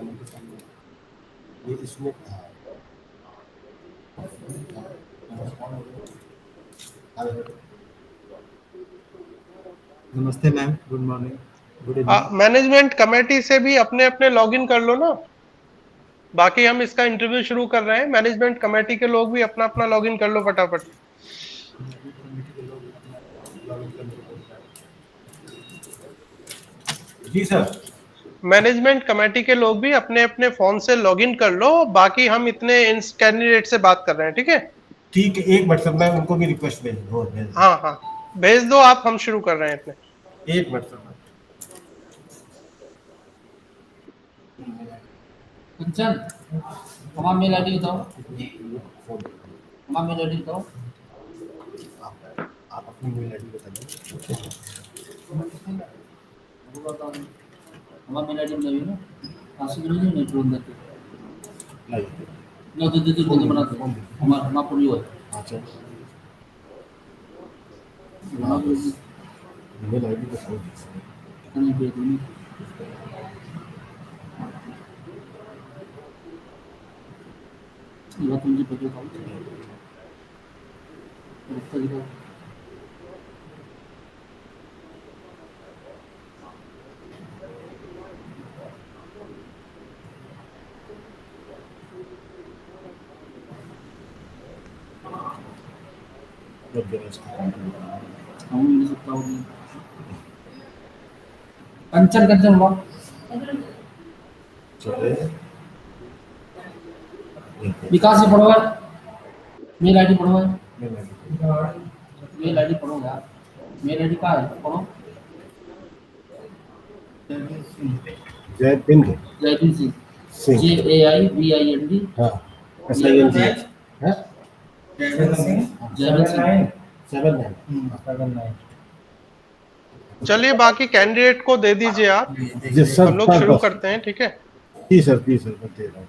ये इसमें नमस्ते ma'am, good morning, good evening. Management committee से भी अपने अपने लॉगिन कर लो ना। बाकी हम इसका इंटरव्यू शुरू कर रहे हैं, मैनेजमेंट कमेटी के लोग भी अपना अपना लॉगिन कर लो फटाफट। जी सर। मैनेजमेंट कमेटी के लोग भी अपने अपने फोन से लॉगिन कर लो, बाकी हम इतने इन कैंडिडेट से बात कर रहे हैं, ठीक है? ठीक है, एक मिनट सर, मैं उनको भी रिक्वेस्ट भेज दूँ। हाँ हाँ, भेज दो आप, हम शुरू कर रहे हैं इतने। एक मिनट सर। कंचन, हमारा मेल आईडी बताओ। हमारा मेल आईडी बताओ। आप अपनी मेल आईडी बताइए। हमारा मेल आईडी बताइए ना। आंसर नहीं नहीं तुरंत देते। नहीं ना दे बोल बना दो। हमारा पूरी हो। अच्छा, हमारा मेल आईडी बताइए। नहीं भेज दूँगी। ये बात मुझे पता था। कंचन कंचन हुआ विकास से पढ़ो यार। मेल आईडी पढ़ो यार। मेल आईडी पढ़ो यार। मेल आईडी कहाँ है पढ़ो। जयपिंद जयपिंद सिंह। JAIVIND। हाँ, SING है। जयपिंद सिंह 79। चलिए बाकी कैंडिडेट को दे दीजिए आप, जी सर, हम लोग शुरू करते हैं, ठीक है? जी सर, मैं दे रहा हूँ।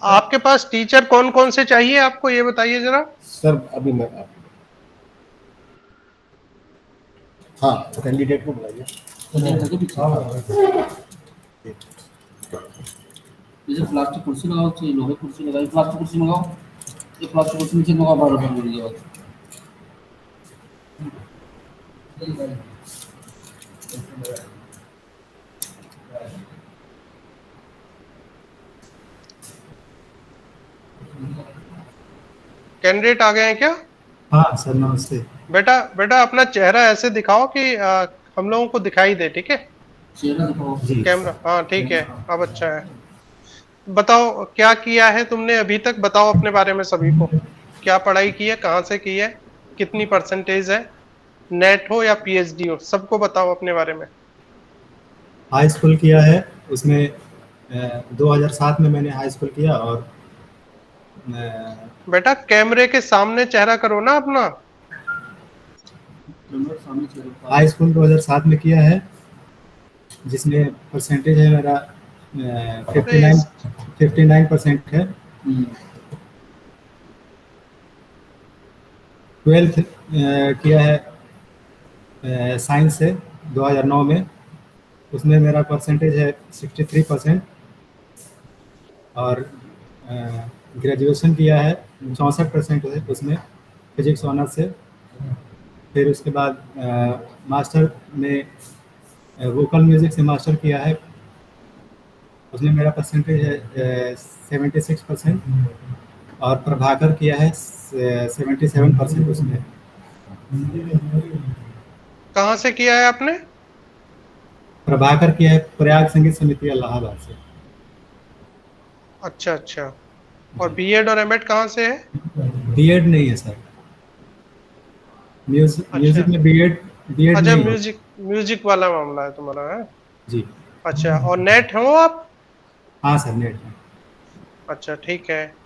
आपके पास टीचर कौन कौन से चाहिए आपको, ये बताइए जरा। सर अभी मैं हाँ, कैंडिडेट को बुलाइए। जैसे प्लास्टिक कुर्सी लगाओ, चाहिए लोहे कुर्सी लगाओ। प्लास्टिक कुर्सी मंगाओ। ये प्लास्टिक कुर्सी नीचे मंगाओ, 12 रुपये मिल जाएगा। कैंडिडेट आ गए हैं क्या? हाँ सर, नमस्ते। बेटा बेटा अपना चेहरा ऐसे दिखाओ कि हम लोगों को दिखाई दे, ठीक है? चेहरा दिखाओ जी कैमरा, हाँ ठीक है, अब अच्छा है। बताओ क्या किया है तुमने अभी तक, बताओ अपने बारे में सभी को। क्या पढ़ाई की है, कहाँ से की है, कितनी परसेंटेज है, नेट हो या PhD हो, सबको बताओ अपने बारे में। हाई स्कूल किया है, उसमें 2007 में मैंने हाई स्कूल किया। और बेटा कैमरे के सामने चेहरा करो ना अपना। हाई स्कूल 2007 में किया है, जिसमें परसेंटेज है मेरा 59% है। 12th किया है साइंस से 2009 में, उसमें मेरा परसेंटेज है 63%। और ग्रेजुएशन किया है 64% है उसमें, फिजिक्स ऑनर्स से। फिर उसके बाद मास्टर में वोकल म्यूज़िक से मास्टर किया है, उसमें मेरा परसेंटेज है 76%। और प्रभाकर किया है 77% उसमें। कहाँ से किया है आपने? प्रभाकर किया है प्रयाग संगीत समिति इलाहाबाद से। अच्छा अच्छा, और B.Ed और M.Ed कहाँ से है? B.Ed नहीं है सर, म्यूजिक में B.Ed अच्छा, नहीं है। म्यूजिक वाला मामला है तुम्हारा, है? जी। अच्छा, और नेट हो आप? हाँ सर, नेट है। अच्छा ठीक है।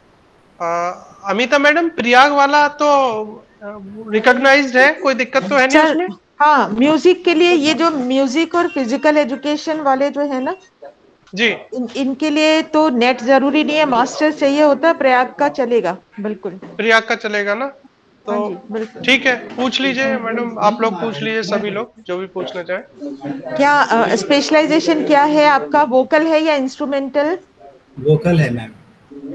अमिता मैडम, प्रयाग वाला तो रिकॉग्नाइज्ड है, कोई दिक्कत तो है नहीं उसमें? हाँ, म्यूजिक के लिए ये जो म्यूजिक और फिजिकल एजुकेशन वाले जो है ना जी, इनके लिए तो नेट जरूरी नहीं है, मास्टर्स चाहिए होता है। प्रयाग का चलेगा बिल्कुल। प्रयाग का चलेगा ना? तो हाँ जी, बिल्कुल। ठीक है, पूछ लीजिए मैडम, आप लोग पूछ लीजिए, सभी लोग जो भी पूछना चाहे। क्या स्पेशलाइजेशन क्या है आपका? वोकल है या इंस्ट्रूमेंटल? वोकल है मैम।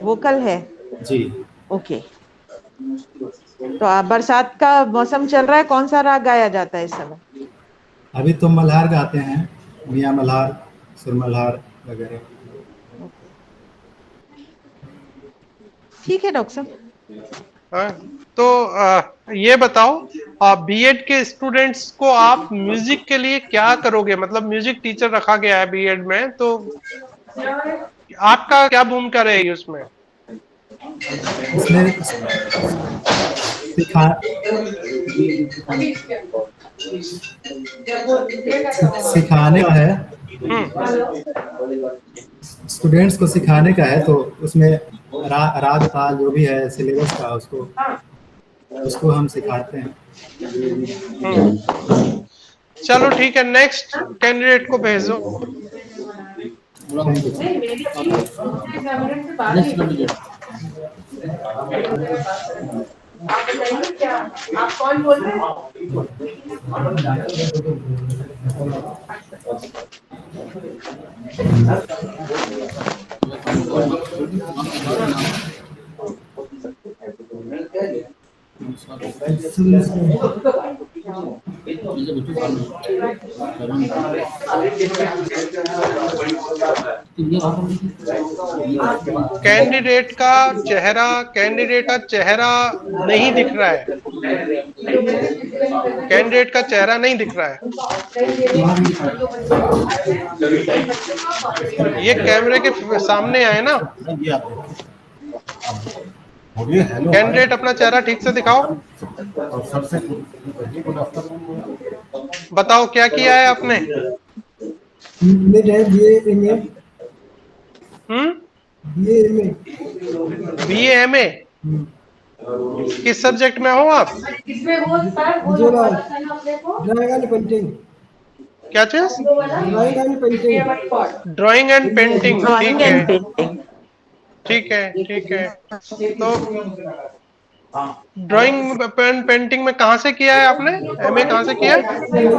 वोकल है। जी। ओके। तो बरसात का मौसम चल रहा है, कौन सा राग गाया जाता है इस समय? अभी तो मल्हार गाते हैं, मियाँ मल्हार, सुर मल्हार वगैरह। ठीक है डॉक्टर साहब। हाँ, तो ये बताओ, बीएड के स्टूडेंट्स को आप म्यूजिक के लिए क्या करोगे? मतलब म्यूजिक टीचर रखा गया है बीएड में, तो आपका क्या भूमिका रहेगी उसमें? उसमें सिखा सिखाने का है, स्टूडेंट्स को सिखाने का है, तो उसमें राग ताल जो भी है सिलेबस का, उसको हम सिखाते हैं। चलो ठीक है, नेक्स्ट कैंडिडेट को भेजो। Next candidate. आप बताइए क्या आप कौन बोल रहे हैं? कैंडिडेट का चेहरा नहीं दिख रहा है, कैंडिडेट का चेहरा नहीं दिख रहा है। ये कैमरे के सामने आए ना, ये आप बोलिए हेलो। कैंडिडेट अपना चेहरा ठीक से दिखाओ, और सबसे गुड आफ्टरनून। बताओ क्या किया है आपने? बीए एमए किस सब्जेक्ट में हो आप? इसमें वो सर वो लोग बताना अपने को ड्राइंग एंड पेंटिंग। क्या चीज? Drawing and painting. Drawing and painting. Drawing ठीक एंड है, पेंटिंग। ठीक है, ठीक है। तो ड्राइंग पेंटिंग में कहाँ से किया है आपने? एमए कहाँ से किया?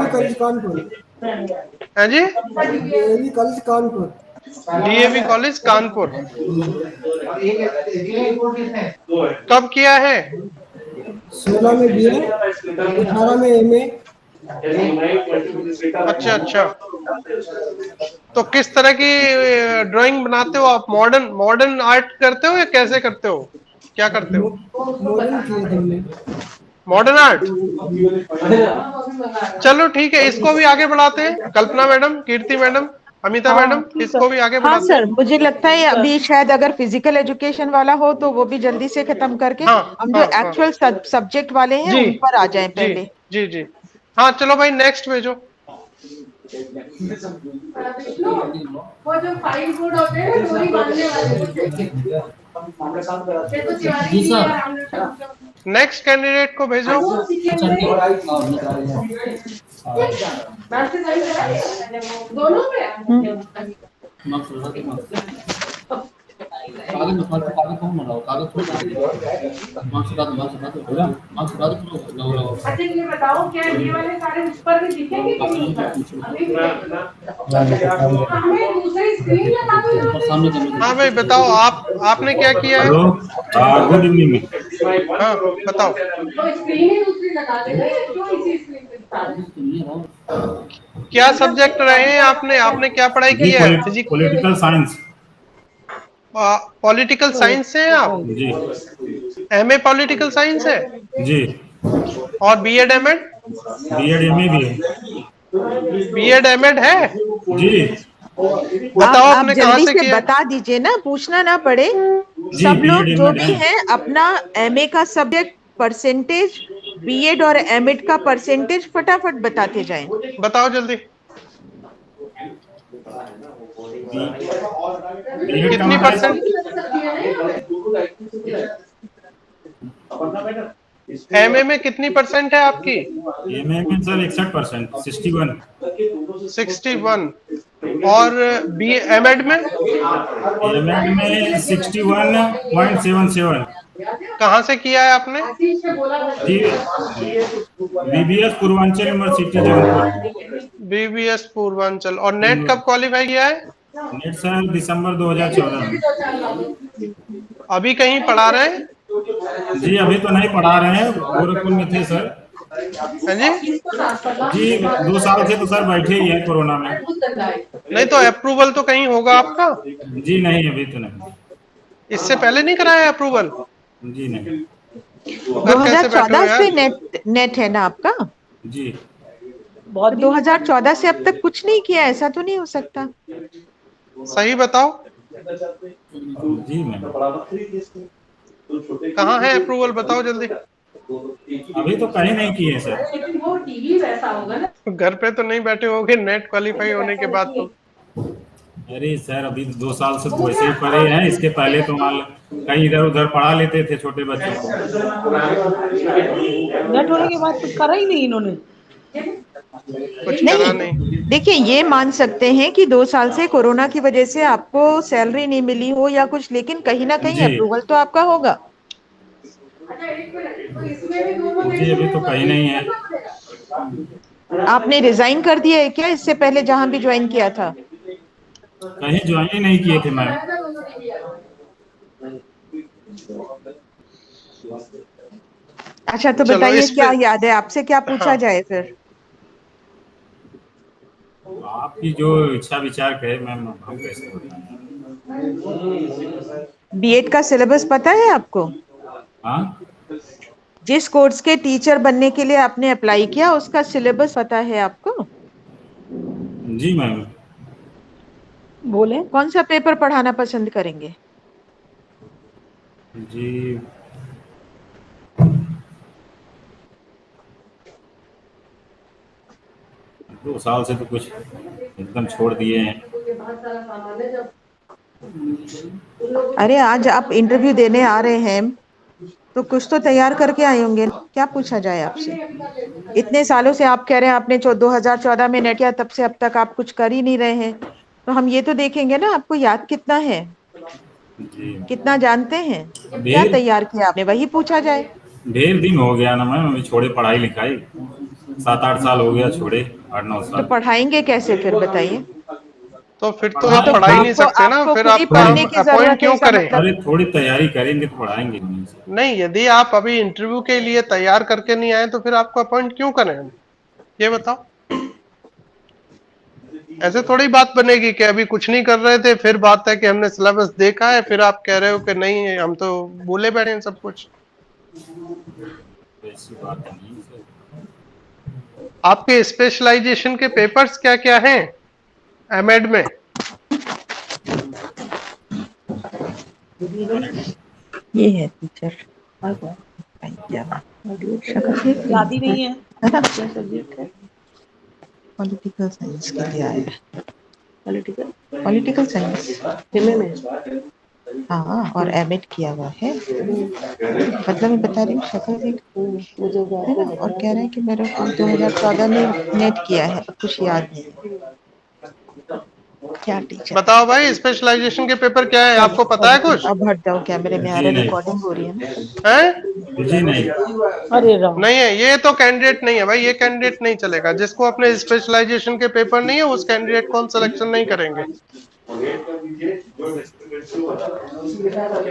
कॉलेज कानपुर। है जी? College Kanpur. DAV college Kanpur. कब किया है? 16 में बीए, 18 में एमए। अच्छा अच्छा। तो किस तरह की ड्राइंग बनाते हो आप? मॉडर्न आर्ट करते हो या कैसे करते हो? क्या करते हो? मॉडर्न किए हमने। Modern art. चलो ठीक है, इसको भी आगे बढ़ाते हैं। कल्पना मैडम, कीर्ति मैडम, अमिता मैडम, इसको भी आगे हाँ बढ़ाते सर, हैं। मुझे लगता है अभी शायद अगर फिजिकल एजुकेशन वाला हो तो वो भी जल्दी से खत्म करके हाँ, हम जो हाँ, हाँ। एक्चुअल सब्जेक्ट वाले हैं जी, उन पर आ जाएं जी, पहले। जी, जी। हाँ चलो भाई, नेक्स्ट भेजो। वो जो फाइल बोर्ड होते हैं ना चोरी बांधने वाले वो चाहिए। देखो तिवारी जी जी सर। और हम लोग नेक्स्ट कैंडिडेट को भेजो। दोनों पे कागज में कागज कौन बनाओ? कागज थोड़ा मार्क्स बता दो। अच्छा ये बताओ क्या ये वाले सारे उस पर भी दिखेंगे कि नहीं हमें दूसरी स्क्रीन लगा दो यहाँ पे। सामने हाँ भाई बताओ, आपने क्या किया है? Good evening. हाँ बताओ। तो स्क्रीन ही दूसरी लगा देंगे क्यों इसी स्क्रीन पे दिखा रहे हैं? क्या सब्जेक्ट रहे हैं आपने क्या पढ़ाई की है? Physics, political science. Political science से हैं आप? जी एमए पॉलिटिकल साइंस है जी। और बीएड एमएड? बीएड एमए भी है। बीएड एमएड है जी। बताओ आप आपने कहाँ जल्दी से से किया? बता दीजिए ना, पूछना ना पड़े। जी, सब लोग B.Ed जो M.Ed भी है। हैं अपना एमए का सब्जेक्ट परसेंटेज, बीएड और एमएड का परसेंटेज फटाफट बताते जाएं। बताओ जल्दी। कितनी परसेंट? एमए में कितनी परसेंट है आपकी? एमए में सर 61%, 61। 61। और बी एमएड में? एमएड में 61.77। कहाँ से किया है आपने? आशीष से बोला था। जी BBS Purvanchal university Jaunpur. BBS Purvanchal. और नेट कब क्वालिफाई किया है? नेट सर दिसंबर 2014 में। अभी कहीं पढ़ा रहे हैं? जी अभी तो नहीं पढ़ा रहे हैं, गोरखपुर में थे सर। हाँ जी। जी 2 साल से तो सर बैठे ही हैं कोरोना में। नहीं तो अप्रूवल तो कहीं होगा आपका? जी नहीं अभी तो नहीं। इससे पहले नहीं कराया अप्रूवल? जी नहीं। 2014 से नेट है ना आपका? जी 2014 से अब तक कुछ नहीं किया, ऐसा तो नहीं हो सकता। सही बताओ। जी मैम। कहाँ है अप्रूवल, बताओ जल्दी। अभी तो कहीं नहीं किए सर। लेकिन वो टीवी वैसा होगा ना। घर पे तो नहीं बैठे होगे नेट क्वालिफाई होने के बाद तो? अरे सर अभी 2 साल से तो वैसे ही पढ़े हैं, इसके पहले तो मान कहीं इधर उधर पढ़ा लेते थे छोटे बच्चों को। नेट होने के बाद कुछ करा ही नहीं इन्होंने। कुछ करा नहीं। देखिए ये मान सकते हैं कि 2 साल से कोरोना की वजह से आपको सैलरी नहीं मिली हो या कुछ, लेकिन कहीं ना कहीं जी। अप्रूवल तो आपका होगा। अच्छा एक मिनट, तो इसमें भी दोनों जी अभी तो कहीं नहीं है। आपने रिजाइन कर दिया है क्या इससे पहले जहां भी ज्वाइन किया था? कहीं ज्वाइन ही नहीं किए थे मैम। अच्छा तो चलो, बताइए इस क्या पे- याद है आपसे, क्या पूछा हाँ। जाए फिर? आपकी जो इच्छा विचार कहे मैम, हम कैसे बताएं। बीएड का सिलेबस पता है आपको? हाँ जिस कोर्स के टीचर बनने के लिए आपने अप्लाई किया उसका सिलेबस पता है आपको? जी मैम। बोले कौन सा पेपर पढ़ाना पसंद करेंगे? जी 2 साल से तो कुछ एकदम छोड़ दिए हैं। अरे आज आप इंटरव्यू देने आ रहे हैं तो कुछ तो तैयार करके आए होंगे। क्या पूछा जाए आपसे? इतने सालों से आप कह रहे हैं आपने 2014 में नेट किया, तब से अब तक आप कुछ कर ही नहीं रहे हैं, तो हम ये तो देखेंगे ना आपको याद कितना है, जी कितना जानते हैं, क्या ढेर तैयार किया आपने, वही पूछा जाए। ढेर दिन हो गया ना मैम, अभी छोड़े पढ़ाई लिखाई। 7-8 साल हो गया छोड़े, 8-9 तो साल। पढ़ाएंगे कैसे फिर बताइए? तो फिर तो आप पढ़ा ही नहीं सकते ना, आपको फिर खुद ही आप पढ़ने की जरूरत अपॉइंट है, क्यों इसका करें? मतलब- अरे थोड़ी तैयारी करेंगे तो पढ़ाएंगे नहीं सर। नहीं, यदि आप अभी इंटरव्यू के लिए तैयार करके नहीं आए तो फिर आपको अपॉइंट क्यों करें हम, ये बताओ। ऐसे थोड़ी बात बनेगी कि अभी कुछ नहीं कर रहे थे, फिर बात है कि हमने सिलेबस देखा है, फिर आप कह रहे हो कि नहीं हम तो बोले बैठे हैं सब कुछ। ऐसी बात नहीं है सर। आपके स्पेशलाइजेशन के पेपर्स क्या क्या हैं एमएड में? ये है टीचर, याद ही नहीं है। पॉलिटिकल साइंस के लिए आया है। पॉलिटिकल साइंस हाँ, और एमएड किया हुआ है। मतलब मैं बता रही हूँ शक्ल देख, है ना? और कह रहे हैं कि मेरे को 2014 में नेट किया है, अब कुछ याद नहीं है। क्या टीचर? बताओ भाई, स्पेशलाइजेशन के पेपर क्या है, आपको पता है कुछ? अब हट जाओ, कैमरे में आ रहा है, जी नहीं। रिकॉर्डिंग हो रही है ना। हैं? जी नहीं। अरे राम। नहीं है, ये तो कैंडिडेट नहीं है भाई, ये कैंडिडेट नहीं चलेगा। जिसको अपने स्पेशलाइजेशन के पेपर नहीं है उस कैंडिडेट को हम सिलेक्शन नहीं करेंगे।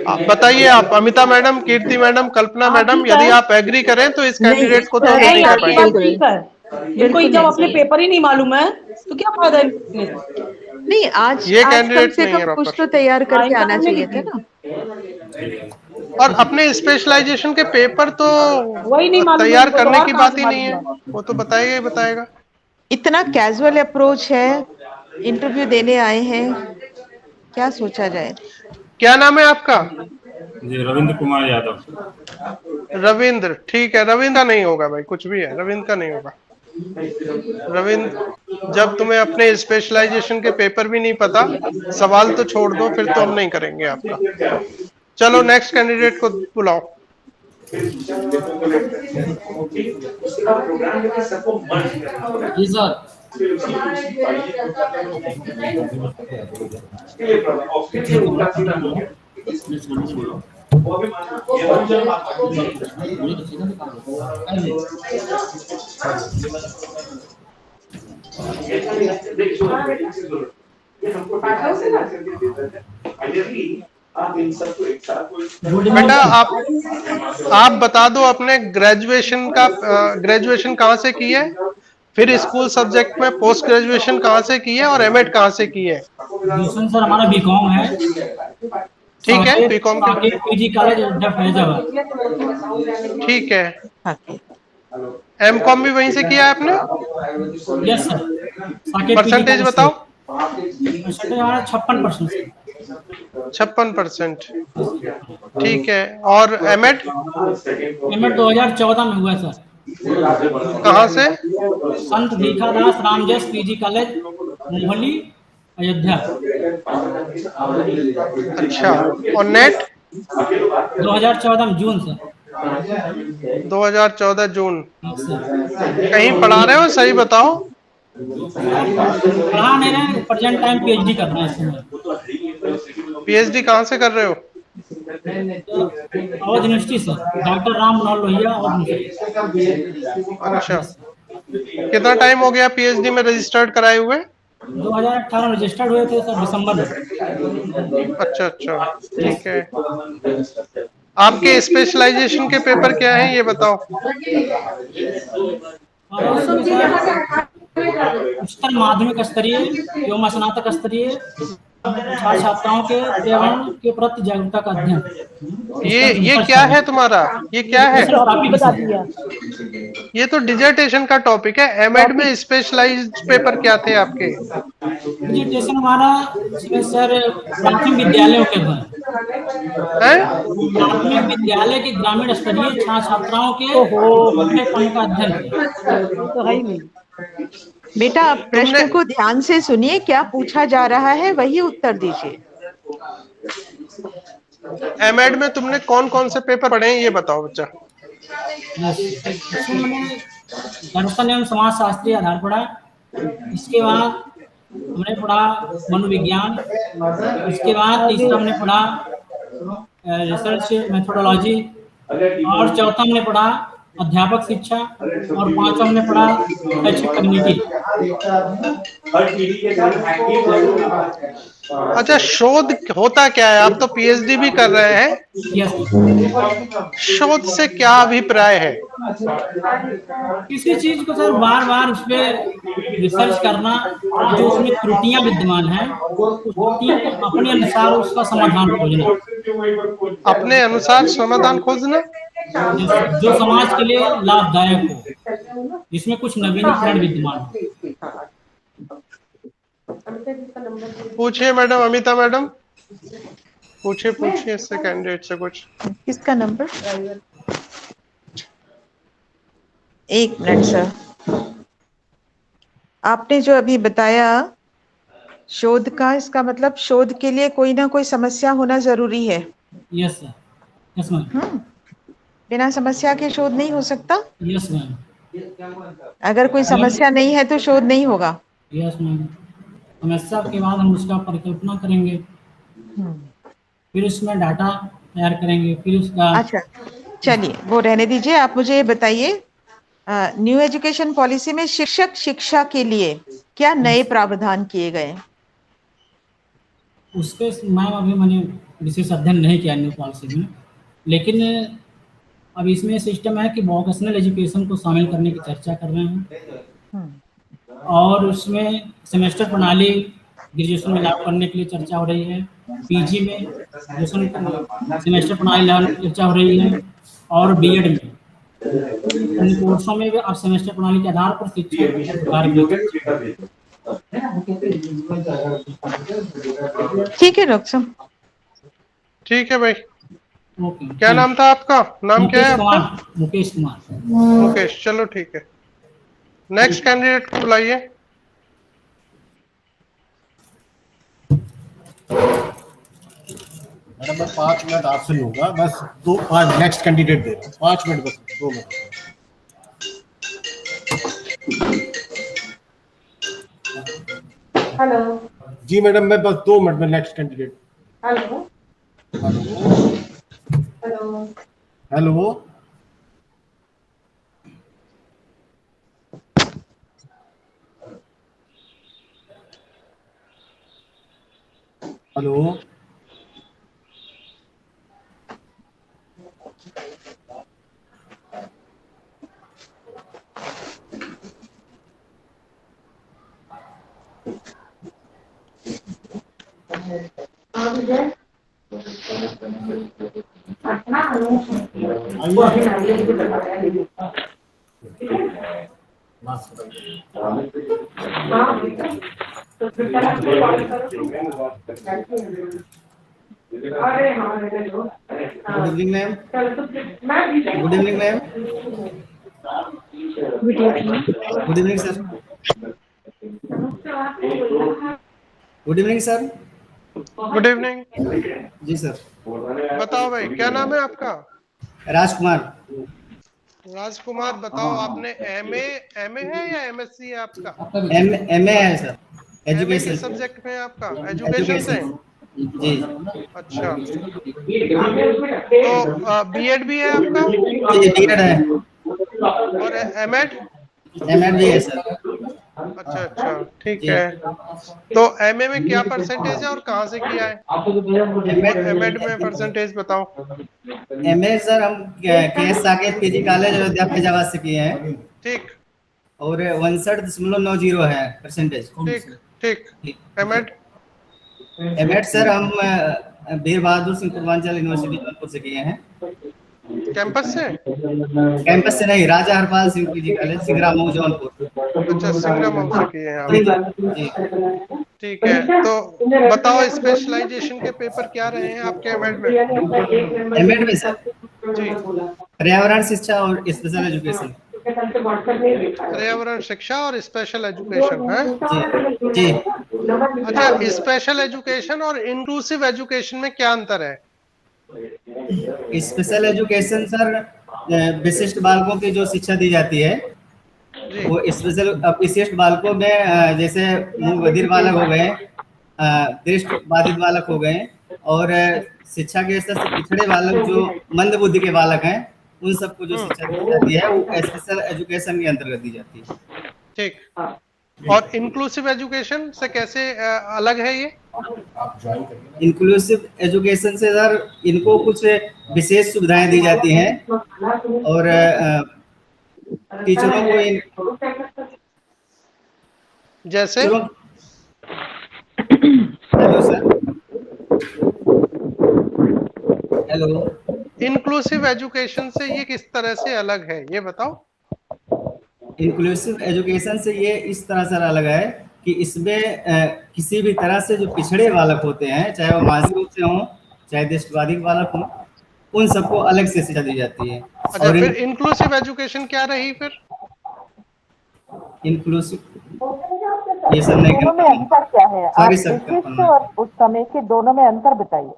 आप बताइए, आप अमिता मैडम, कीर्ति मैडम, कल्पना मैडम, यदि आप एग्री करें तो इस कैंडिडेट को तो हम नहीं, नहीं नहीं कर आपकी पाएंगे। बात ठीक है। इनको जब अपने पेपर ही नहीं मालूम है तो क्या फायदा है? नहीं, आज ये आज कम कैंडिडेट से नहीं है कम कुछ प्रॉपर। तो तैयार करके आइंदा आना हमने चाहिए नहीं था ना। और अपने स्पेशलाइजेशन के पेपर तो वही नहीं मालूम तैयार है, वो तो करने और की कहाँ बात से ही नहीं है, मालूम वो तो बताएगा ही बताएगा। इतना कैजुअल अप्रोच है, इंटरव्यू देने आए हैं, क्या सोचा जाए? क्या नाम है आपका? जी रविंद्र कुमार यादव। रविंद्र, ठीक है। रविंद्र का नहीं होगा भाई, कुछ भी है, रविंद्र का नहीं होगा। रविंद्र, जब तुम्हें अपने स्पेशलाइजेशन के पेपर भी नहीं पता, सवाल तो छोड़ दो, फिर तो हम नहीं करेंगे आपका। चलो नेक्स्ट कैंडिडेट को बुलाओ। जी सर। बेटा आप बता दो अपने ग्रेजुएशन कहाँ से की है, फिर स्कूल सब्जेक्ट में पोस्ट ग्रेजुएशन कहाँ से की है और एमएड कहाँ से की है। ग्रेजुएशन सर हमारा बीकॉम है। ठीक है, बीकॉम के पीजी कॉलेज फैजाबाद। ठीक है, एमकॉम भी वहीं से किया है आपने। Yes sir. परसेंटेज बताओ। परसेंटेज हमारा 56%। 56%। ठीक है, और एमएड 2014 में हुआ सर। कहाँ से। संत भीखादास रामजस पीजी कॉलेज मोहली अयोध्या। अच्छा, और नेट 2014 जून से। 2014 जून। कहीं पढ़ा रहे हो, सही बताओ। पढ़ा नहीं रहे, प्रेजेंट टाइम पीएचडी कर रहे हैं इसमें। पीएचडी कहाँ से कर रहे हो। अवध यूनिवर्सिटी से, डॉक्टर राम मनोहर लोहिया अवध यूनिवर्सिटी। अच्छा, कितना टाइम हो गया पीएचडी में रजिस्टर्ड कराए हुए। 2018 रजिस्टर्ड हुए थे सर, दिसंबर में। अच्छा, ठीक है। आपके स्पेशलाइजेशन के पेपर क्या हैं ये बताओ। उच्चतर माध्यमिक स्तरीय एवं स्नातक स्तरीय छात्र छात्राओं के पर्यावरण के प्रति जागरूकता का अध्ययन। ये क्या है तुम्हारा, ये क्या है। ये तो डिजर्टेशन का टॉपिक है। एमएड में स्पेशलाइज्ड पेपर क्या थे आपके। डिजर्टेशन हमारा सर प्राथमिक विद्यालयों के हैं, प्राथमिक विद्यालय के ग्रामीण स्तरीय छात्र छात्राओं के पढ़ने का अध्ययन तो है ही नहीं। बेटा आप प्रश्न को ध्यान से सुनिए, क्या पूछा जा रहा है वही उत्तर दीजिए। एमएड में तुमने कौन कौन से पेपर पढ़े हैं ये बताओ बच्चा। दर्शन एवं समाज शास्त्री आधार पढ़ा, इसके बाद हमने पढ़ा मनोविज्ञान, इसके बाद तीसरा हमने पढ़ा रिसर्च मेथोडोलॉजी, और चौथा हमने पढ़ा अध्यापक शिक्षा, और पांचवा हमने पढ़ा शैक्षिक कम्युनिटी। अच्छा, शोध होता क्या है। आप तो पीएचडी भी कर रहे हैं, शोध से क्या अभिप्राय है। किसी चीज को सर बार बार उस पे रिसर्च करना, जो उसमें त्रुटियां विद्यमान हैं उस त्रुटियों को अपने अनुसार उसका समाधान खोजना। अपने अनुसार समाधान खोजना जो समाज के लिए लाभदायक हो, जिसमें कुछ नवीनीकरण विद्यमान हो। पूछिए मैडम, अमिता मैडम पूछिए इससे कैंडिडेट से कुछ। किसका नंबर। 1 minute sir. आपने जो अभी बताया शोध का, इसका मतलब शोध के लिए कोई ना कोई समस्या होना जरूरी है। Yes sir. Yes ma'am. बिना समस्या के शोध नहीं हो सकता। Yes ma'am. अगर कोई समस्या नहीं है तो शोध नहीं होगा। Yes ma'am. समस्या के बाद हम उसका परिकल्पना करेंगे, फिर उसमें डाटा तैयार करेंगे, फिर उसका। अच्छा चलिए वो रहने दीजिए। आप मुझे ये बताइए, न्यू एजुकेशन पॉलिसी में शिक्षक शिक्षा के लिए क्या नए प्रावधान किए गए। उसके मैम अभी मैंने विशेष अध्ययन नहीं किया न्यू पॉलिसी में, लेकिन अब इसमें सिस्टम है कि वोकेशनल एजुकेशन को शामिल करने की चर्चा कर रहे हैं, और उसमें सेमेस्टर प्रणाली ग्रेजुएशन में लागू करने के लिए चर्चा हो रही है। पीजी में ग्रेजुएशन सेमेस्टर प्रणाली लागू की चर्चा हो रही है, और बीएड में इन कोर्सों में भी अब सेमेस्टर प्रणाली के आधार पर शिक्षा। ठीक है डॉक्टर साहब। ठीक है भाई। ओके। क्या नाम था आपका। नाम क्या है आपका। मुकेश कुमार। मुकेश, चलो ठीक है। नेक्स्ट कैंडिडेट को बुलाइए। मैडम मैं 5 मिनट आपसे लूंगा, बस 5 नेक्स्ट कैंडिडेट दे रहा हूँ। 5 मिनट बस, 2 मिनट। हेलो जी मैडम, मैं बस 2 मिनट में next candidate. Hello. Hello hello hello good evening ma'am good evening ma'am good evening sir good evening sir good evening. जी सर बताओ भाई, क्या नाम है आपका? राजकुमार राजकुमार, बताओ आपने एमए है या एमएससी है आपका? एम ए है सर एमए एजुकेशन किस सब्जेक्ट में है आपका? एजुकेशन से। जी अच्छा, तो बीएड भी है आपका? जी बीएड है और एमएड? एमएड भी है सर अच्छा अच्छा, ठीक जी। है। तो एमए में क्या परसेंटेज है और कहाँ से किया है? एमएड में परसेंटेज बताओ। एमए सर हम के S Saket PG college Ayodhya Faizabad से किए हैं ठीक और 61.90 है परसेंटेज। ठीक ठीक। एमएड? एमएड सर हम वीर बहादुर सिंह पूर्वांचल यूनिवर्सिटी जौनपुर से किए हैं। कैंपस से? कैंपस से नहीं, राजा हरपाल सिंह पीजी कॉलेज सिंगरामऊ जौनपुर। अच्छा, सिंगरामऊ से किए हैं जी आप। जी ठीक है, तो बताओ स्पेशलाइजेशन के पेपर क्या रहे हैं आपके एमएड में? एमएड में सर जी, पर्यावरण शिक्षा और स्पेशल एजुकेशन। पर्यावरण शिक्षा और स्पेशल एजुकेशन है। जी जी अच्छा, स्पेशल एजुकेशन और इंक्लूसिव एजुकेशन में क्या अंतर है? स्पेशल एजुकेशन सर विशिष्ट बालकों की जो शिक्षा दी जाती है जी वो स्पेशल विशिष्ट बालकों में जैसे मूक बधिर बालक हो गए, दृष्टि बाधित बालक हो गए और शिक्षा के स्तर से पिछड़े बालक जो मंद बुद्धि के बालक हैं उन सबको जो शिक्षा दी जाती है वो स्पेशल एजुकेशन के अंतर्गत दी जाती है। ठीक। और इंक्लूसिव एजुकेशन से कैसे अलग है ये? इंक्लूसिव एजुकेशन से सर इनको कुछ विशेष सुविधाएं दी जाती हैं और टीचरों को जैसे? Hello sir hello inclusive education से ये किस तरह से अलग है, ये बताओ। इंक्लूसिव एजुकेशन से ये इस तरह से अलग है कि इसमें किसी भी तरह से जो पिछड़े बालक होते हैं, चाहे वो मानसिक रूप से हों चाहे दृष्टिबाधित बालक हों, उन सबको अलग से शिक्षा दी जाती है। अच्छा, फिर इंक्लूसिव एजुकेशन क्या रही फिर? इंक्लूसिव ये सब नहीं दोनों में अंतर क्या है? आप सॉरी सर विशिष्ट और उस समय के दोनों में अंतर बताइए।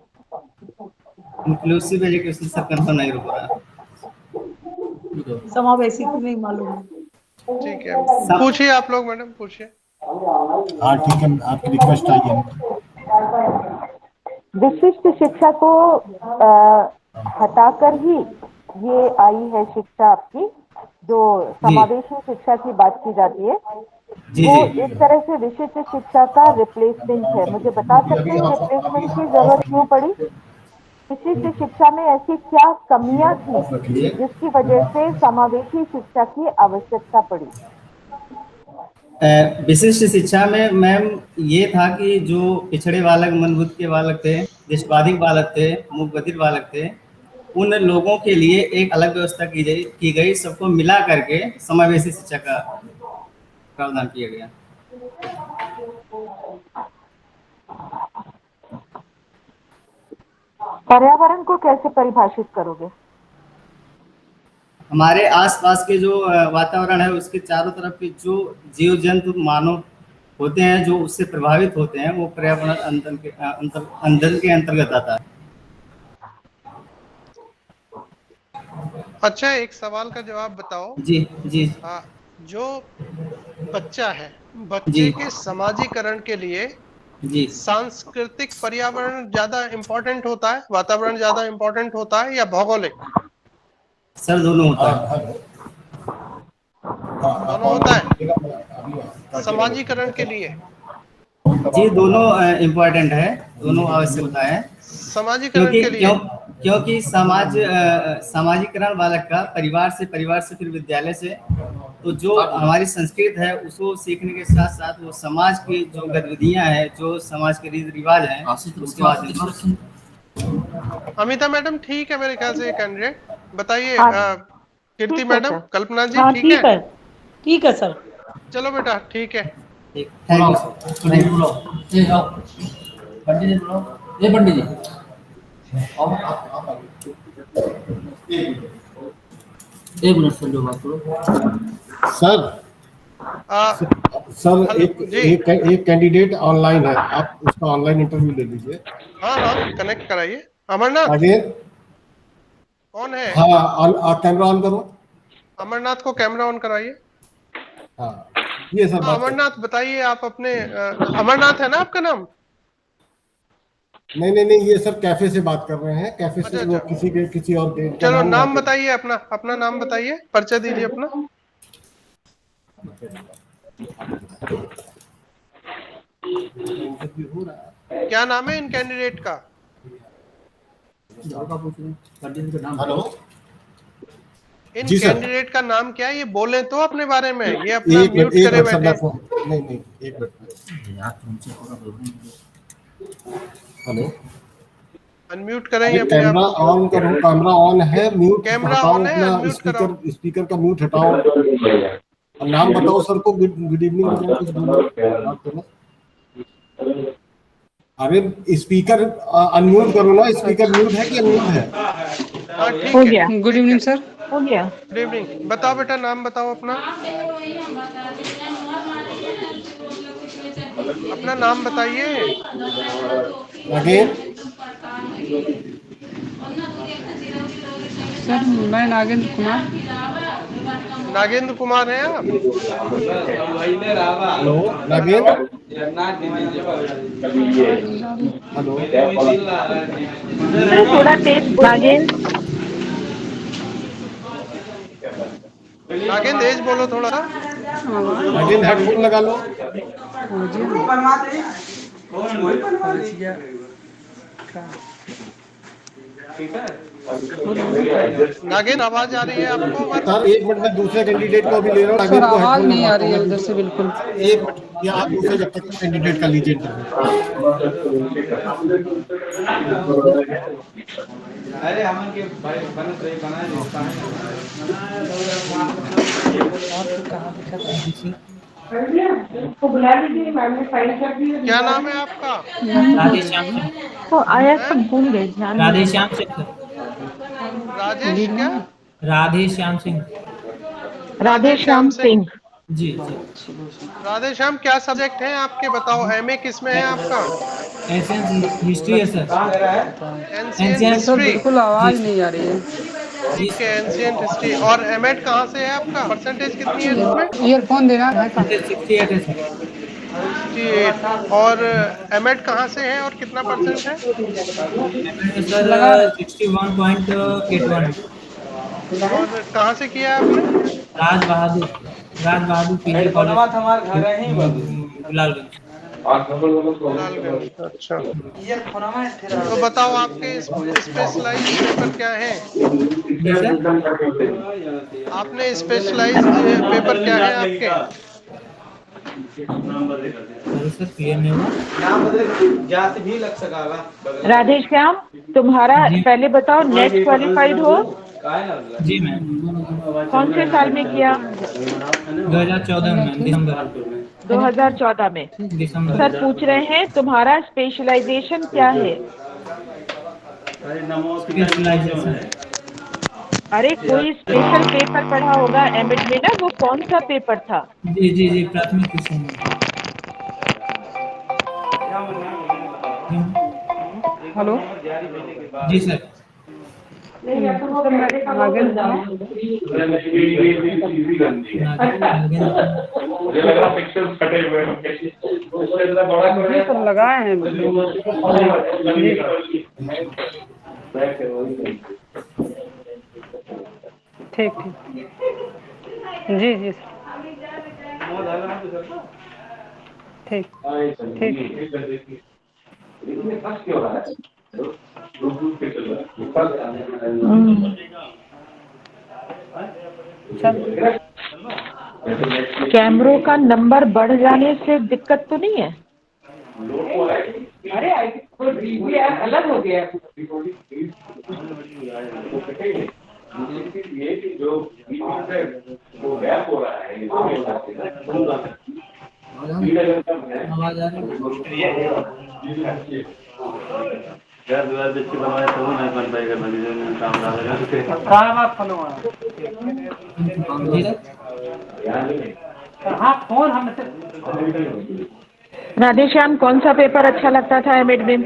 इंक्लूसिव एजुकेशन सर कंफर्म नहीं हो रहा। समावेशी तो नहीं मालूम है। ठीक है, पूछिए आप लोग, मैडम पूछिए। हाँ ठीक है, आपकी रिक्वेस्ट आई है। विशिष्ट शिक्षा को हटाकर ही ये आई है शिक्षा आपकी, जो समावेशी शिक्षा की बात की जाती है, वो एक तरह से विशिष्ट शिक्षा का रिप्लेसमेंट है। मुझे बता सकते हैं रिप्लेसमेंट की जरूरत क्यों पड़ी? विशिष्ट शिक्षा में ऐसी क्या कमियां थी जिसकी वजह से समावेशी शिक्षा की आवश्यकता पड़ी? विशिष्ट शिक्षा में मैम ये था कि जो पिछड़े बालक, मंदबुद्धि के बालक थे, दृष्टिबाधित बालक थे, मूक बधिर बालक थे, उन लोगों के लिए एक अलग व्यवस्था की गई, सबको मिला करके समावेशी शिक्षा का प्रावधान किया गया। पर्यावरण को कैसे परिभाषित करोगे? हमारे आसपास के जो वातावरण है उसके चारों तरफ के जो जीव जंतु मानव होते हैं जो उससे प्रभावित होते हैं वो पर्यावरण अंदर के अंतर्गत आता है। अच्छा, एक सवाल का जवाब बताओ। जी जी जो बच्चा है, बच्चे के समाजीकरण के लिए जी सांस्कृतिक पर्यावरण ज्यादा इम्पोर्टेंट होता है, वातावरण ज्यादा इम्पोर्टेंट होता है या भौगोलिक? सर दोनों होता है। दोनों होता है समाजीकरण के लिए? जी दोनों इम्पोर्टेंट है, दोनों आवश्यकता है। समाजीकरण के लिए क्योंकि सामाजिकरण बालक का परिवार से फिर विद्यालय से, तो जो हमारी संस्कृत है उसको सीखने के साथ साथ वो समाज की जो गतिविधियां हैं, जो समाज के रीति रिवाज हैं उसके बाद। अमिता मैडम ठीक है मेरे ख्याल से ये कैंडिडेट। बताइए हाँ। कीर्ति ठीक है मैडम, सर। कल्पना जी हाँ ठीक है? ठीक है सर। चलो बेटा ठीक है। Thank you sir. Pandit ji एक मिनट सर, जो बात करो सर सर हेलो, एक कैंडिडेट ऑनलाइन है, आप उसका ऑनलाइन इंटरव्यू ले लीजिए। हाँ कनेक्ट कराइए। अमरनाथ आगे कौन है? हाँ कैमरा ऑन करो। अमरनाथ को कैमरा ऑन कराइए। हाँ ये सर बात अमरनाथ बताइए आप अपने अमरनाथ है ना आपका नाम? नहीं ये सब कैफे से बात कर रहे हैं, कैफे से वो किसी और डेट का चलो नाम नाम बताइए, अपना नाम बताइए, परिचय दीजिए अपना। क्या नाम है इन कैंडिडेट का? हेलो इन जी सर। कैंडिडेट का नाम क्या है, ये बोले तो अपने बारे में, ये अपना एक म्यूट मिनट करे सर, बैठे। नहीं एक मिनट। हेलो अनम्यूट करें ये अपने कैमरा आप। ऑन करो, कैमरा ऑन है, म्यूट कैमरा हटाओ, ऑन है, अपना unmute कराओ। स्पीकर का म्यूट हटाओ और नाम बताओ सर को। गुड इवनिंग कुछ बोलो। अरे स्पीकर अनम्यूट करो ना, स्पीकर म्यूट है कि अनम्यूट है? हाँ ठीक हो है। गया, गुड इवनिंग सर। हो गया। Good evening. बताओ बेटा नाम बताओ अपना नाम बताइए। आगे सर मैं नागेंद्र कुमार। नागेंद्र कुमार हैं आप? हेलो नागेंद्र, हेलो थोड़ा तेज नागेंद्र। नागेंद्र एज बोलो थोड़ा सा। नागेंद्र हेडफोन लगा लो। नागेंद्र आवाज आ रही है आपको? सर एक मिनट में दूसरे कैंडिडेट को भी ले रहा हूँ। सर नागेंद्र को आवाज हेडफोन नहीं आ लगाता रही है हूँ। उधर से बिल्कुल। एक मिनट, या आप दूसरे जब तक कैंडिडेट का लीजिए अरे हमन के भाई बनत रही उसको बुला लीजिए, मैम ने फाइल कर दी है। क्या नाम है आपका? राधेश्याम सिंह। तो आया तो भूल गए, ध्यान नहीं राधेश्याम सिंह सर। राजेश क्या? राधेश्याम सिंह। राधेश्याम सिंह। जी राधेश्याम क्या सब्जेक्ट है आपके, बताओ। एमए किस में है आपका? एशियन हिस्ट्री है सर। Ancient Ancient- history. बिल्कुल आवाज नहीं आ रही है। ठीक है एंशिएंट हिस्ट्री। और एमएड कहाँ से है आपका? परसेंटेज कितनी है इसमें? ईयरफोन देना है। 68 है सर। 68। और एमएड कहाँ से है और कितना परसेंट है? सर 61.81 है। और कहाँ से किया है आपने? Raj Bahadur PG college गुलालगंज। लालगंज। अच्छा तो बताओ आपके स्पेशलाइज पेपर क्या है? जी सर। आपने स्पेशलाइज पेपर क्या है आपके? अरे सर क्लियर नहीं हुआ। राधेश्याम, तुम्हारा पहले बताओ, नेट क्वालिफाइड हो? जी मैम। कौन से साल में किया? 2014 में दिसंबर 2014 में। दिसंबर। सर पूछ रहे हैं तुम्हारा स्पेशलाइजेशन क्या है? स्पेशलाइजेशन। अरे कोई स्पेशल पेपर पढ़ा होगा एमएड में ना, वो कौन सा पेपर था? जी प्राथमिक कृषि में। हेलो जी सर। लगाए हैं ठीक ठीक जी जी ठीक ठीक कैमरों का नंबर बढ़ जाने से दिक्कत तो नहीं है? अरे अलग हो गया आवाज आ रही है? हाँ फोन हमसे राधेश्याम, कौन सा पेपर अच्छा लगता था एमएड में?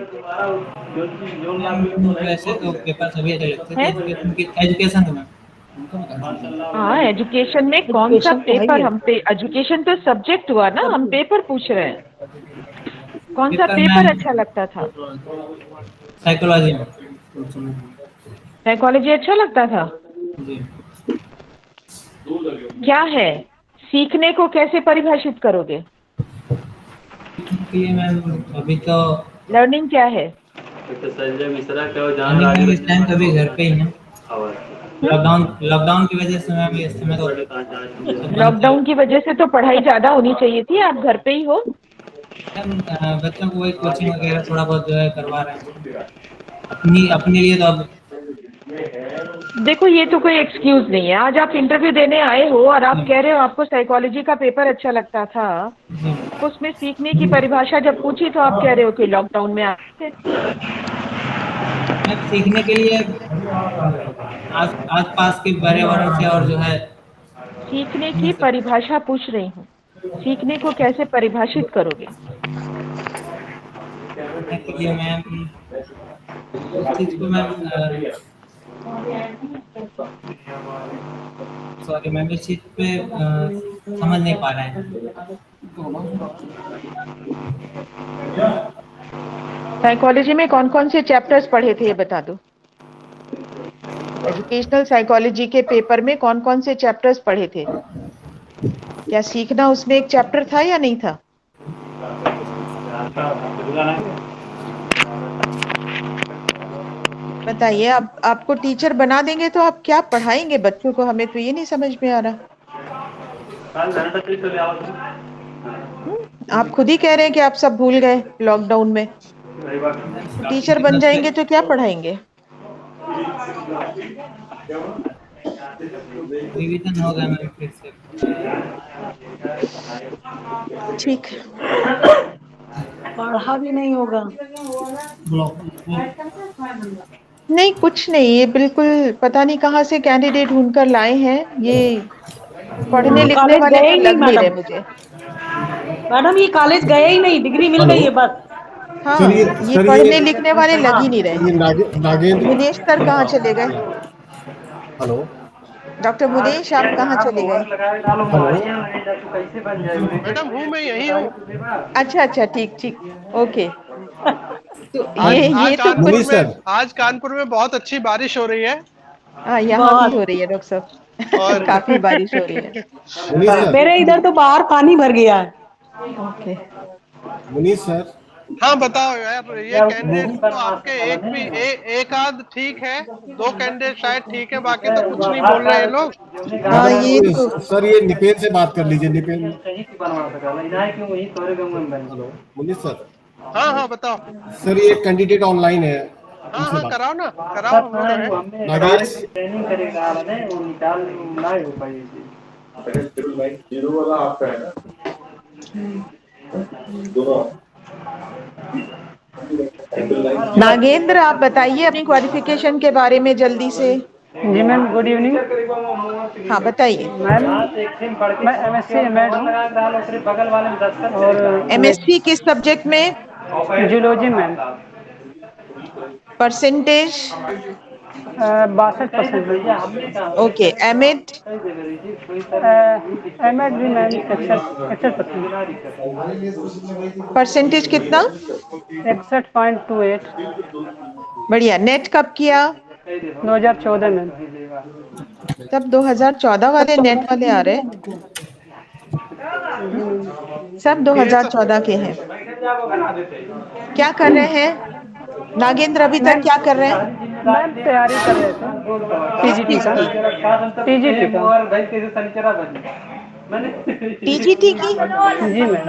वैसे तो पेपर सभी अच्छे लगते थे, एजुकेशन तो मैम हाँ, एजुकेशन में कौन सा पेपर? हम पे एजुकेशन तो सब्जेक्ट हुआ ना, हम पेपर पूछ रहे हैं। कौन सा पेपर अच्छा लगता था? साइकोलॉजी में। साइकोलॉजी अच्छा लगता था? जी। क्या है, सीखने को कैसे परिभाषित करोगे? ये मैम अभी तो लर्निंग क्या है? इस टाइम कभी घर पे ही है। लॉकडाउन की वजह से मैम इस समय तो लॉकडाउन की वजह से तो पढ़ाई ज्यादा होनी चाहिए थी, आप घर पे ही हो। बच्चों को वही कोचिंग वगैरह थोड़ा बहुत जो है करवा रहे हैं अपने लिए। तो अब देखो, ये तो कोई एक्सक्यूज नहीं है। आज आप इंटरव्यू देने आए हो और आप कह रहे हो आपको साइकोलॉजी का पेपर अच्छा लगता था, तो उसमें सीखने की परिभाषा जब पूछी तो आप कह रहे हो कि लॉकडाउन में आए थे। मैं सीखने के लिए आस पास के पर्यावरण से और जो है सीखने की परिभाषा पूछ रही हूँ, सीखने को कैसे परिभाषित करोगे? के लिए मैम उस चीज को मैम सॉरी मैम इस चीज पे समझ नहीं पा रहे हैं। साइकोलॉजी में कौन कौन से चैप्टर्स पढ़े थे ये बता दो। एजुकेशनल साइकोलॉजी के पेपर में कौन कौन से चैप्टर्स पढ़े थे? क्या सीखना उसमें एक चैप्टर था या नहीं था? बताइए। आप आपको टीचर बना देंगे तो आप क्या पढ़ाएंगे बच्चों को? हमें तो ये नहीं समझ में आ रहा। आप खुद ही कह रहे हैं कि आप सब भूल गए लॉकडाउन में। टीचर बन जाएंगे तो क्या पढ़ाएंगे? रिवीजन होगा मैम फिर से। ठीक, पढ़ा भी नहीं होगा। नहीं कुछ नहीं, ये बिल्कुल पता नहीं कहाँ से कैंडिडेट ढूंढकर लाए हैं। ये पढ़ने लिखने वाले गए तो ही लग नहीं नहीं रहे मैडम। मुझे। मैडम ये कॉलेज गए ही नहीं, डिग्री मिल गई है बस। हाँ, सर ये सर पढ़ने लिखने वाले लग ही नहीं ये रहे। नागेंद्र। मुनेश सर कहाँ चले गए? हेलो डॉक्टर मुनेश, आप कहाँ चले गए? मैडम हूँ मैं यही हूँ। अच्छा अच्छा, ठीक ठीक, ओके। तो मुनीष सर। आज कानपुर में बहुत अच्छी बारिश हो रही है। हाँ, यहाँ भी हो रही है डॉक्टर साहब। और काफी बारिश हो रही है। मुनीष सर। मेरे इधर तो बाहर पानी भर गया है। Okay, Munish sir. हाँ बताओ यार, ये कैंडिडेट तो आपके एक आध ठीक है, दो कैंडिडेट शायद ठीक है, बाकी तो कुछ नहीं बोल रहे हैं लोग। हाँ ये तो सर ये निपेन से बात कर लीजिए। निपेन। Hello Munish sir. हाँ हाँ बताओ। सर ये कैंडिडेट ऑनलाइन है। हाँ हाँ कराओ ना, कराओ हम लोग हैं। नागेश। नागेंद्र, आप बताइए अपनी क्वालिफिकेशन के बारे में जल्दी से। जी मैम, गुड इवनिंग। हाँ बताइए। मैम मैं एमएससी एमएड हूँ और एमएससी किस सब्जेक्ट में? Zoology ma'am. Percentage? 62%। Okay, MEd? MEd भी मैम 61%। परसेंटेज कितना? 61.28। बढ़िया। नेट कब किया? 2014 में। तब 2014 वाले नेट वाले आ रहे हैं, सब 2014 के हैं। क्या कर रहे हैं नागेंद्र अभी तक? क्या कर रहे हैं? मैम तैयारी कर रहे थे टीजीटी का। टीजीटी का। टीजीटी की? जी मैम।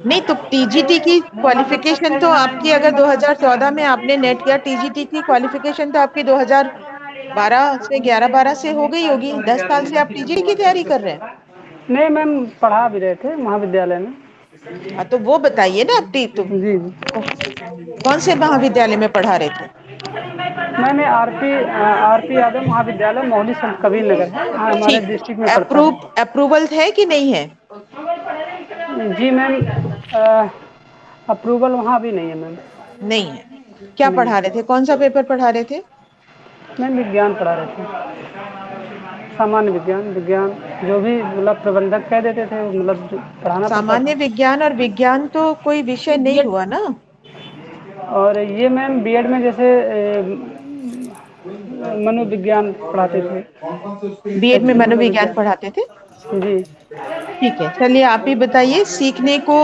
नहीं तो टीजीटी की क्वालिफिकेशन तो आपकी, अगर 2014 में आपने नेट किया, टीजीटी की क्वालिफिकेशन तो आपकी 2012 से 11-12 से हो गई होगी। 10 साल से आप टीजीटी की तैयारी कर रहे हैं। नहीं मैम, पढ़ा भी रहे थे महाविद्यालय में। हाँ तो वो बताइए ना, आप जी। कौन से महाविद्यालय में पढ़ा रहे थे? मैंने आरपी यादव महाविद्यालय मोहली संत कबीर नगर है, हमारे डिस्ट्रिक्ट में पड़ता है। अप्रूवल है कि नहीं है? जी मैम, अप्रूवल वहाँ भी नहीं है मैम। नहीं है। क्या पढ़ा रहे थे? कौन सा पेपर पढ़ा रहे थे? मैम विज्ञान पढ़ा रहे थे, सामान्य विज्ञान जो भी मतलब प्रबंधक कह देते थे, मतलब पढ़ाना। सामान्य विज्ञान और विज्ञान तो कोई विषय नहीं हुआ ना। और ये मैम बीएड में जैसे मनोविज्ञान पढ़ाते थे। बीएड में मनोविज्ञान पढ़ाते थे? जी। ठीक है, चलिए आप ही बताइए, सीखने को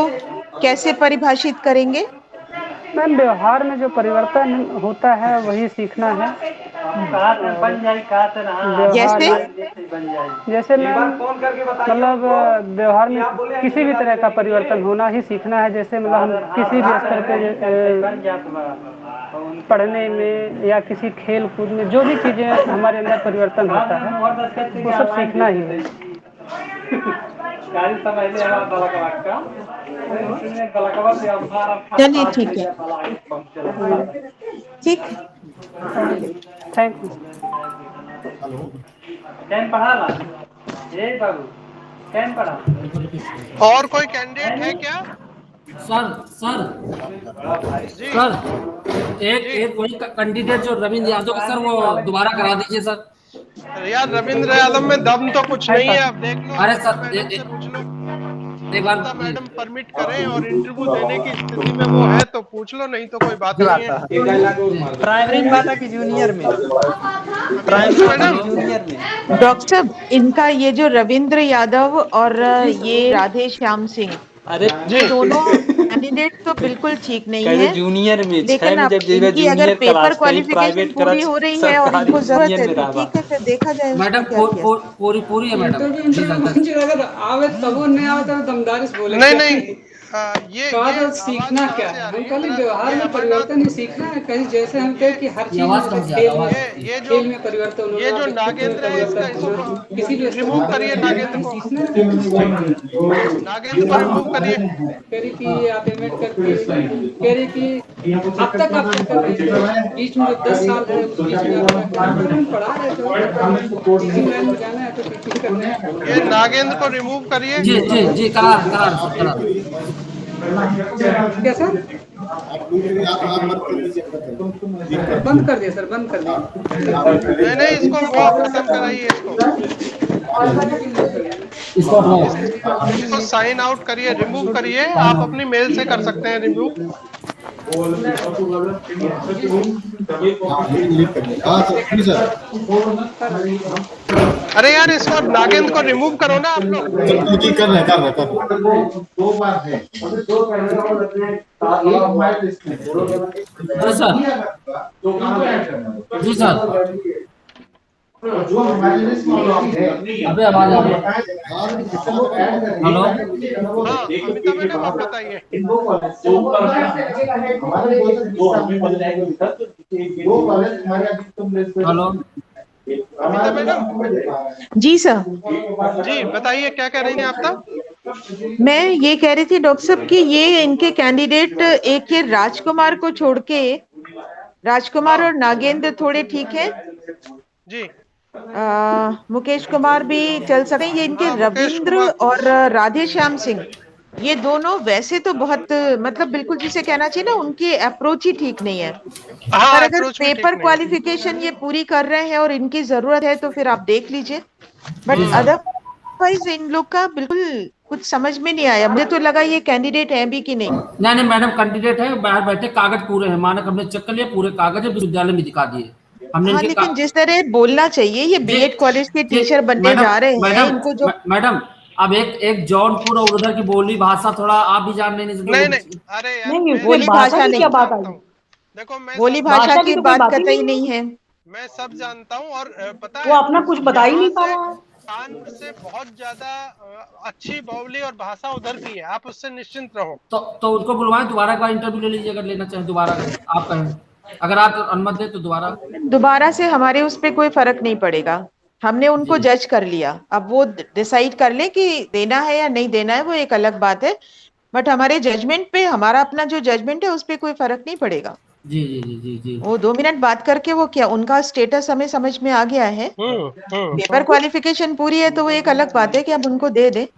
कैसे परिभाषित करेंगे? मैम व्यवहार में जो परिवर्तन होता है वही सीखना है। जैसे? जैसे मैम मतलब व्यवहार में किसी भी तरह का परिवर्तन होना ही सीखना है। जैसे मतलब हम किसी भी स्तर पे पढ़ने में या किसी खेल कूद में जो भी चीजें हमारे अंदर परिवर्तन होता है वो सब सीखना ही है। चलिए ठीक है, ठीक। Thank you. और कोई कैंडिडेट है क्या? सर एक वही कैंडिडेट जो रविंद्र यादव का, सर वो दोबारा करा दीजिए सर। यार रविंद्र यादव में दम तो कुछ नहीं है, अब देख लो। अरे सर मैडम से पूछ लो, एक बार मैडम परमिट करें और इंटरव्यू देने की स्थिति में वो है तो पूछ लो, नहीं तो कोई बात नहीं है। प्राइमरी में बात की जूनियर में, जूनियर में। डॉक्टर साहब, इनका ये जो रविंद्र यादव और ये राधे श्याम सिंह, अरे ये दोनों कैंडिडेट तो बिल्कुल ठीक नहीं है। जूनियर में, लेकिन अब इनकी अगर पेपर क्वालिफिकेशन पूरी हो रही है और इनको जरूरत है तो ठीक है, फिर देखा जाए। मैडम पूरी है मैडम। अगर आवे तब नहीं आवे तो दमदारी से बोले। नहीं ये सीखना क्या है, हम कल व्यवहार में परिवर्तन ही सीखना है। कहीं जैसे हम कहे कि हर चीज में खेल में परिवर्तन, ये जो नागेंद्र है इसका किसी भी रिमूव करिए, नागेंद्र को रिमूव करिए। कह रही कि आप एमएड करके कह रही कि अब तक आप कर रहे हैं, बीच में 10 साल है उस बीच में हम पढ़ा रहे थे, टीचिंग लाइन में जाना है तो टीचिंग करना है। ये नागेंद्र को रिमूव करिए। जी करा। कैसा? बंद कर दिया सर, बंद कर दिया। नहीं इसको खत्म कराइए, इसको साइन आउट करिए, रिमूव करिए। आप अपनी मेल से कर सकते हैं रिमूव। अरे यार इसको नागेंद्र को रिमूव करो ना आप लोग। कर रहे दो बार है। जी सर। जो हमारे लिस्ट में अबे आवाज आ रही है। हेलो अमिता मैडम आप बताइए। Hello Amita madam. जी सर। जी बताइए, क्या कह रही हैं आप तब? मैं ये कह रही थी डॉक्टर साहब कि ये इनके कैंडिडेट, एक ये राजकुमार को छोड़ के, राजकुमार और नागेंद्र थोड़े ठीक है जी। मुकेश कुमार भी चल सकते हैं। ये इनके रविंद्र और राधे श्याम सिंह, ये दोनों वैसे तो बहुत मतलब बिल्कुल जिसे कहना चाहिए ना, उनकी अप्रोच ही ठीक नहीं है। हाँ, पर अगर approach भी ठीक पेपर नहीं है। क्वालिफिकेशन ये पूरी कर रहे हैं और इनकी जरूरत है तो फिर आप देख लीजिए, बट अदरवाइज इन लोग का बिल्कुल कुछ समझ में नहीं आया। मुझे तो लगा ये कैंडिडेट है भी कि नहीं। नहीं मैडम, कैंडिडेट है, बाहर बैठे, कागज पूरे हैं, मानक हमने चेक कर लिया, पूरे कागज है, विश्वविद्यालय में दिखा दिए हमने। हाँ, लेकिन जिस तरह बोलना चाहिए, ये बीएड कॉलेज के टीचर बनने जा रहे हैं, इनको जो मैडम अब एक जौनपुर और उधर की बोली भाषा थोड़ा आप भी जान नहीं। नहीं, अरे यार, नहीं, बोली भाषा नहीं, क्या बात आई? देखो मैं बोली सब भाषा भाषा की की तो कोई बात बात ही कतई नहीं नहीं है। मैं सब जानता हूँ, और पता वो है अपना कुछ बता ही नहीं पा यहाँ रहा है। से कानपुर से बहुत ज्यादा अच्छी बोली और भाषा उधर की है, आप उससे निश्चिंत रहो। तो उनको बुलवाएं, दोबारा एक बार इंटरव्यू ले लीजिए, अगर लेना चाहें दोबारा, आप कहें, अगर आप अनुमति दें तो दोबारा से हमारे उस पर कोई फर्क नहीं पड़ेगा। हमने उनको जज कर लिया, अब वो डिसाइड कर ले कि देना है या नहीं देना है, वो एक अलग बात है। बट हमारे जजमेंट पे, हमारा अपना जो जजमेंट है उस पर कोई फर्क नहीं पड़ेगा। जी। वो 2 मिनट बात करके वो क्या, उनका स्टेटस हमें समझ में आ गया है। पेपर क्वालिफिकेशन पूरी है तो वो एक अलग बात है कि अब उनको दे दे,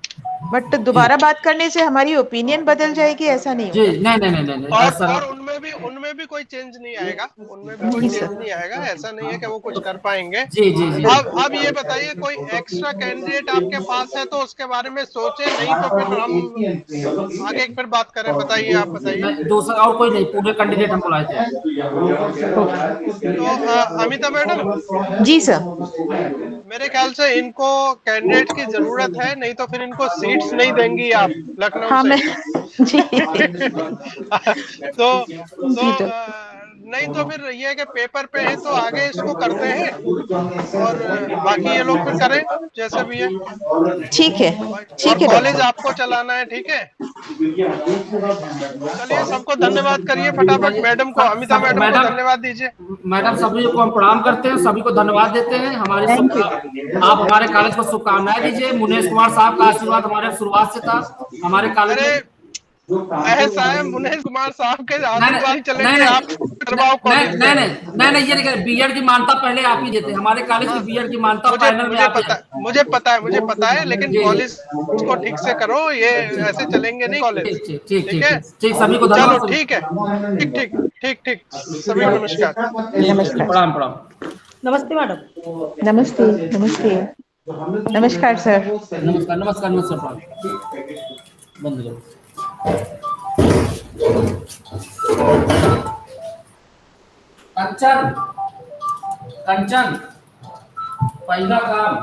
बट दोबारा बात करने से हमारी ओपिनियन बदल जाएगी, ऐसा नहीं होगा। नहीं। और उनमें भी कोई चेंज नहीं आएगा, उनमें भी कोई चेंज नहीं आएगा, ऐसा नहीं है कि वो कुछ कर पाएंगे। जी। अब ये बताइए, कोई एक्स्ट्रा कैंडिडेट आपके पास है तो उसके बारे में सोचे, नहीं तो फिर हम आगे फिर बात करें। बताइए, आप बताइए। दूसरा और कोई नहीं, पूरे कैंडिडेट हम बुलाए थे। तो अमिता मैडम। जी सर। मेरे ख्याल से इनको कैंडिडेट की जरूरत है, नहीं तो फिर इनको सीट्स नहीं देंगी आप लखनऊ हाँ, से। जी। तो नहीं तो फिर ये है कि पेपर पे है तो आगे इसको करते हैं, और बाकी ये लोग फिर करें जैसे भी है। ठीक है, ठीक है। कॉलेज आपको चलाना है, ठीक है। चलिए, सबको धन्यवाद करिए फटाफट। मैडम को, अमिता मैडम को धन्यवाद दीजिए। मैडम सभी को हम प्रणाम करते हैं, सभी को धन्यवाद देते हैं। आप हमारे कॉलेज को शुभकामनाएं दीजिए। मुनेश कुमार साहब का आशीर्वाद हमारे शुरुआत से था हमारे कॉलेज में। ऐसा है, मुनेश कुमार साहब के आशीर्वाद चलेंगे आप। नहीं, ये नहीं, बीएड की मान्यता पहले आप ही देते, हमारे कॉलेज की बीएड की मान्यता फाइनल में आप ही। मुझे पता है, लेकिन कॉलेज को ठीक से करो, ये ऐसे चलेंगे नहीं कॉलेज। ठीक है, सभी को चलो, ठीक है, ठीक। सभी को नमस्कार। प्रणाम। नमस्ते मैडम। नमस्कार सर। नमस्कार। बंद करो। कंचन पहला काम